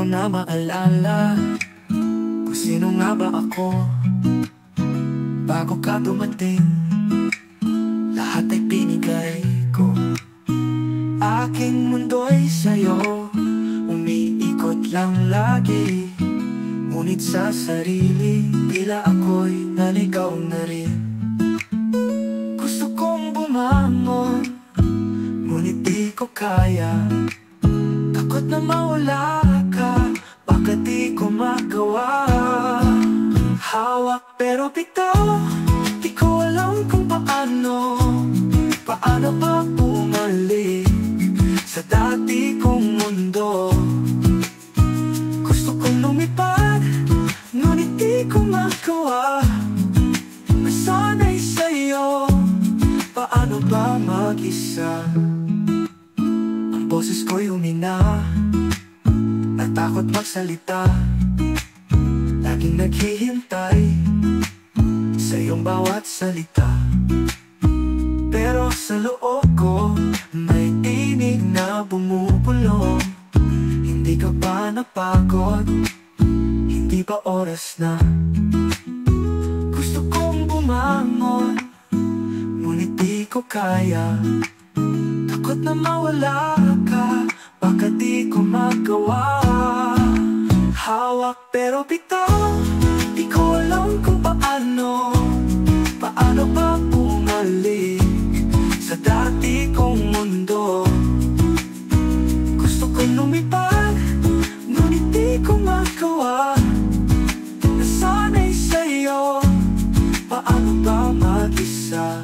ko na maalala kung sino nga ba ako. Bago ka dumating, lahat ay binigay ko. Aking mundo'y sa'yo, umiikot lang lagi. Ngunit sa sarili, tila ako'y naligaw na rin. Gusto kong bumangon, ngunit di ko kaya. Takot na mawala ka, baka di ko magawa. Hawak pero bitaw, di ko alam kung paano. Paano ba bumalik sa dati kong mundo? Gusto kong lumipad, ngunit di ko magawa. Nasanay sa'yo, paano ba mag-isa? Ang boses ko'y humina, natakot magsalita. Laging naghihintay sa iyong bawat salita. Pero sa loob ko, may tinig na bumubulong. Hindi ka ba napagod? Hindi ba oras na? Gusto kong bumangon, ngunit di ko kaya. Takot na mawala ka, baka di ko magawa. Hawak pero bitaw, di ko alam kung paano. Paano ba bumalik sa dati kong mundo? Gusto kong lumipad, ngunit di ko magawa. Nasanay sa'yo, paano ba mag-isa?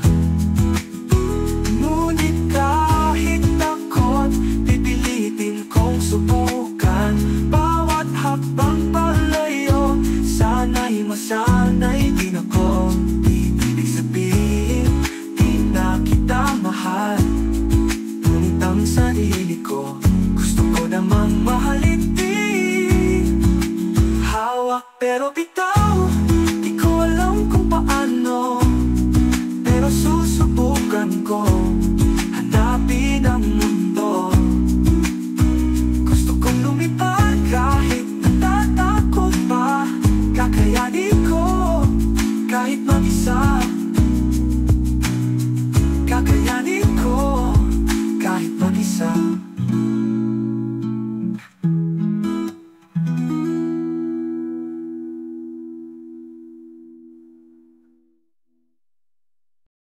Ngunit kahit takot, pipilitin kong subukan. Bawat hakbang palayo, sana'y masanay din ako.